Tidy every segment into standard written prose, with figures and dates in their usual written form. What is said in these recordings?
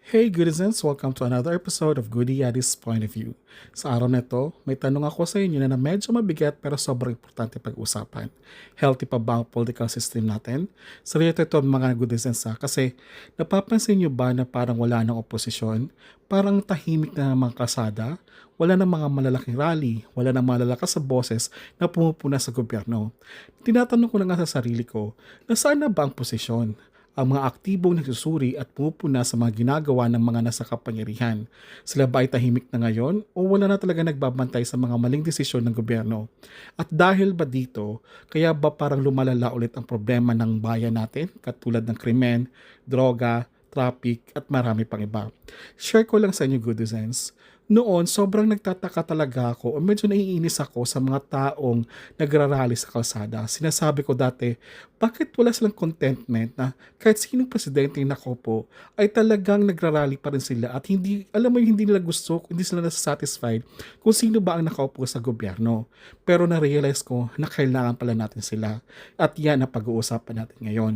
Hey Goodizens! Welcome to another episode of Goody Yadi's Point of View. Sa araw na ito, may tanong ako sa inyo na medyo mabigat pero sobrang importante pag-usapan. Healthy pa ba ang political system natin? Seryoso ito mga Goodizens kasi napapansin nyo ba na parang wala ng oposisyon? Parang tahimik na ng mga kasada? Wala ng mga malalaking rally, wala ng malalakas sa boses na pumupuna sa gobyerno. Tinatanong ko na nga sa sarili ko, nasaan na ba ang posisyon? Ang mga aktibong nagsusuri at pumupuna sa mga ginagawa ng mga nasa kapangyarihan. Sila ba ay tahimik na ngayon o wala na talaga nagbabantay sa mga maling desisyon ng gobyerno? At dahil ba dito, kaya ba parang lumalala ulit ang problema ng bayan natin katulad ng krimen, droga, traffic at marami pang iba? Share ko lang sa inyo good designs. Noon, sobrang nagtataka talaga ako o medyo naiinis ako sa mga taong nagrarally sa kalsada. Sinasabi ko dati, bakit wala silang contentment na kahit sinong presidente yung nakopo ay talagang nagrarally pa rin sila at hindi, alam mo yung hindi nila gusto, hindi sila nasasatisfied kung sino ba ang nakaupo sa gobyerno. Pero na-realize ko na kailangan pala natin sila at yan ang pag-uusapan natin ngayon.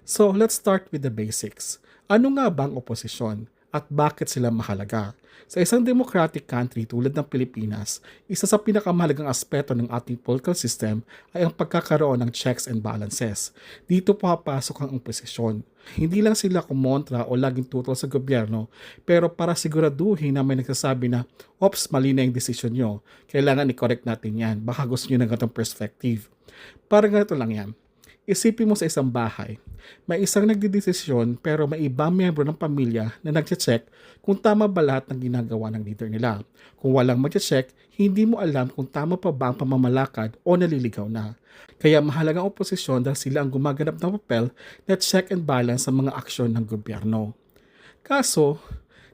So, let's start with the basics. Ano nga ba ang oposisyon? At bakit sila mahalaga? Sa isang democratic country tulad ng Pilipinas, isa sa pinakamahalagang aspeto ng ating political system ay ang pagkakaroon ng checks and balances. Dito papasok ang oposisyon. Hindi lang sila kumontra o laging tutol sa gobyerno, pero para siguraduhin na may nagsasabi na, "Ops, mali na yung desisyon nyo. Kailangan i-correct natin yan. Baka gusto nyo ng ganitong perspective." Parang ganito lang yan. Isipin mo sa isang bahay, may isang nagdidesisyon pero may ibang miyembro ng pamilya na nagche-check kung tama ba lahat ng ginagawa ng leader nila. Kung walang magche-check, hindi mo alam kung tama pa ba ang pamamalakad o naliligaw na. Kaya mahalagang oposisyon dahil sila ang gumaganap ng papel na check and balance sa mga aksyon ng gobyerno. Kaso,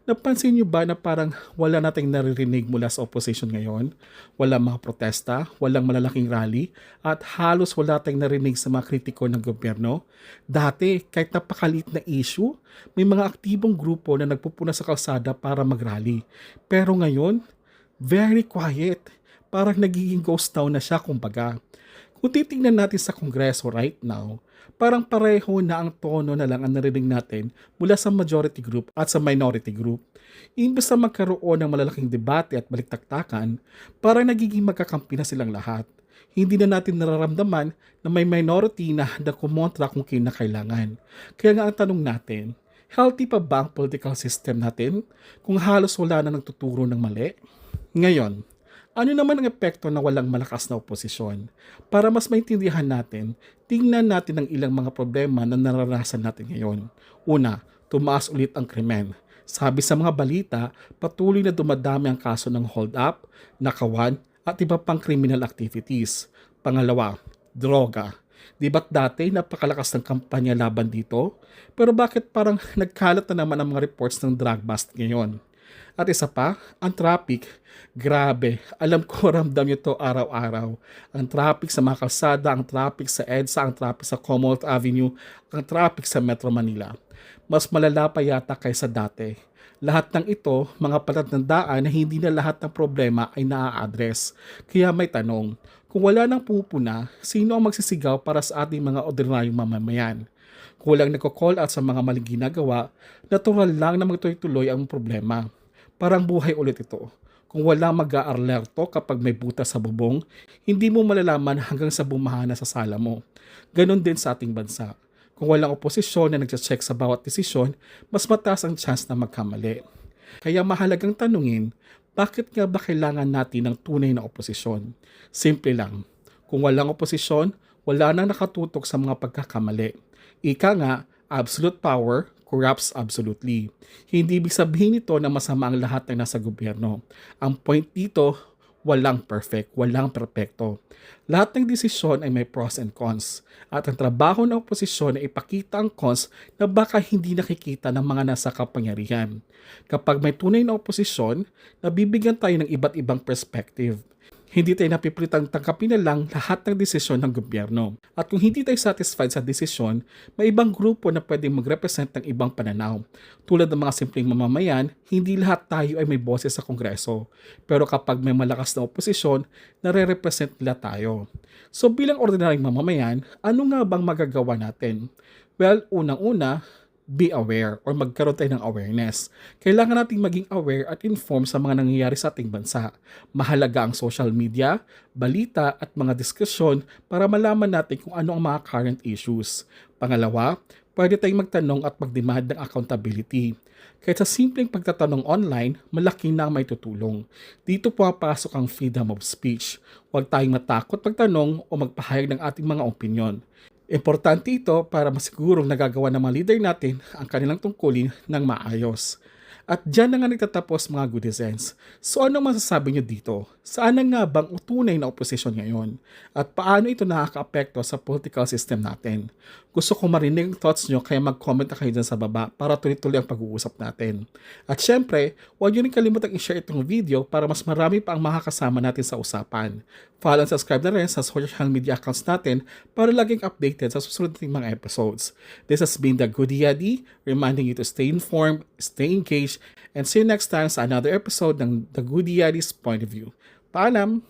napansin niyo ba na parang wala nating naririnig mula sa opposition ngayon? Walang mga protesta, walang malalaking rally, at halos wala tayong narinig sa mga kritiko ng gobyerno. Dati, kahit napakalit na issue, may mga aktibong grupo na nagpupuna sa kalsada para mag-rally. Pero ngayon, very quiet. Parang nagiging ghost town na siya kumbaga. Kung titingnan natin sa Kongreso right now, parang pareho na ang tono na lang ang narinig natin mula sa majority group at sa minority group. Imbes na magkaroon ng malalaking debate at baliktaktakan, parang nagiging magkakampi na silang lahat. Hindi na natin nararamdaman na may minority na handa kumontra kung kinakailangan. Kaya nga ang tanong natin, healthy pa ba ang political system natin kung halos wala na nagtuturo ng mali? Ngayon, ano naman ang epekto na walang malakas na oposisyon? Para mas maintindihan natin, tingnan natin ang ilang mga problema na naranasan natin ngayon. Una, tumaas ulit ang krimen. Sabi sa mga balita, patuloy na dumadami ang kaso ng hold-up, nakawan, at iba pang criminal activities. Pangalawa, droga. Di ba't dati napakalakas ng kampanya laban dito? Pero bakit parang nagkalat na naman ang mga reports ng drug bust ngayon? At isa pa, ang traffic. Grabe, alam ko ramdam nyo to araw-araw. Ang traffic sa mga kalsada, ang traffic sa EDSA, ang traffic sa Commonwealth Avenue, ang traffic sa Metro Manila. Mas malala pa yata kaysa dati. Lahat ng ito, mga palatandaan na hindi na lahat ng problema ay naa-address. Kaya may tanong, kung wala nang pupuna, sino ang magsisigaw para sa ating mga ordinaryong mamamayan? Kung walang nagko-call out sa mga maling ginagawa, natural lang na magtuloy-tuloy ang problema. Parang buhay ulit ito. Kung walang mag-aalerto kapag may butas sa bubong, hindi mo malalaman hanggang sa bumaha na sa sala mo. Ganon din sa ating bansa. Kung walang oposisyon na nagche-check sa bawat desisyon, mas mataas ang chance na magkamali. Kaya mahalagang tanungin, bakit nga ba kailangan natin ng tunay na oposisyon? Simple lang. Kung walang oposisyon, wala nang nakatutok sa mga pagkakamali. Ika nga, absolute power corrupts absolutely. Hindi ibig sabihin nito na masama ang lahat ng nasa gobyerno. Ang point dito, walang perfect, walang perpekto. Lahat ng desisyon ay may pros and cons. At ang trabaho ng oposisyon ay ipakita ang cons na baka hindi nakikita ng mga nasa kapangyarihan. Kapag may tunay na oposisyon, nabibigyan tayo ng iba't ibang perspective. Hindi tayo napipilitang tangkapin na lang lahat ng desisyon ng gobyerno. At kung hindi tayo satisfied sa desisyon, may ibang grupo na pwedeng mag-represent ng ibang pananaw. Tulad ng mga simpleng mamamayan, hindi lahat tayo ay may boses sa Kongreso. Pero kapag may malakas na oposisyon, nare-represent nila tayo. So bilang ordinaryong mamamayan, ano nga bang magagawa natin? Well, unang-una, be aware or magkaroon tayo ng awareness. Kailangan nating maging aware at informed sa mga nangyayari sa ating bansa. Mahalaga ang social media, balita at mga diskusyon para malaman natin kung ano ang mga current issues. Pangalawa, pwede tayong magtanong at magdemand ng accountability. Kahit sa simpleng pagtatanong online, malaki na ang may tutulong. Dito pumapasok ang freedom of speech. Huwag tayong matakot magtanong o magpahayag ng ating mga opinyon. Importante ito para masigurong nagagawa ng mga leader natin ang kanilang tungkulin ng maayos. At dyan na nga nagtatapos mga goodizens. So anong masasabi nyo dito? Saan na nga bang utunay na oposisyon ngayon? At paano ito nakaka-apekto sa political system natin? Gusto ko marinig ang thoughts nyo kaya mag-comment na kayo dyan sa baba para tuloy-tuloy ang pag-uusap natin. At syempre, huwag nyo rin kalimutang i-share itong video para mas marami pa ang makakasama natin sa usapan. Follow and subscribe na rin sa social media accounts natin para laging updated sa susunod nating mga episodes. This has been the Goody Yadi, reminding you to stay informed, stay engaged, and see you next time sa another episode ng The Goody Yadi's Point of View. Paalam!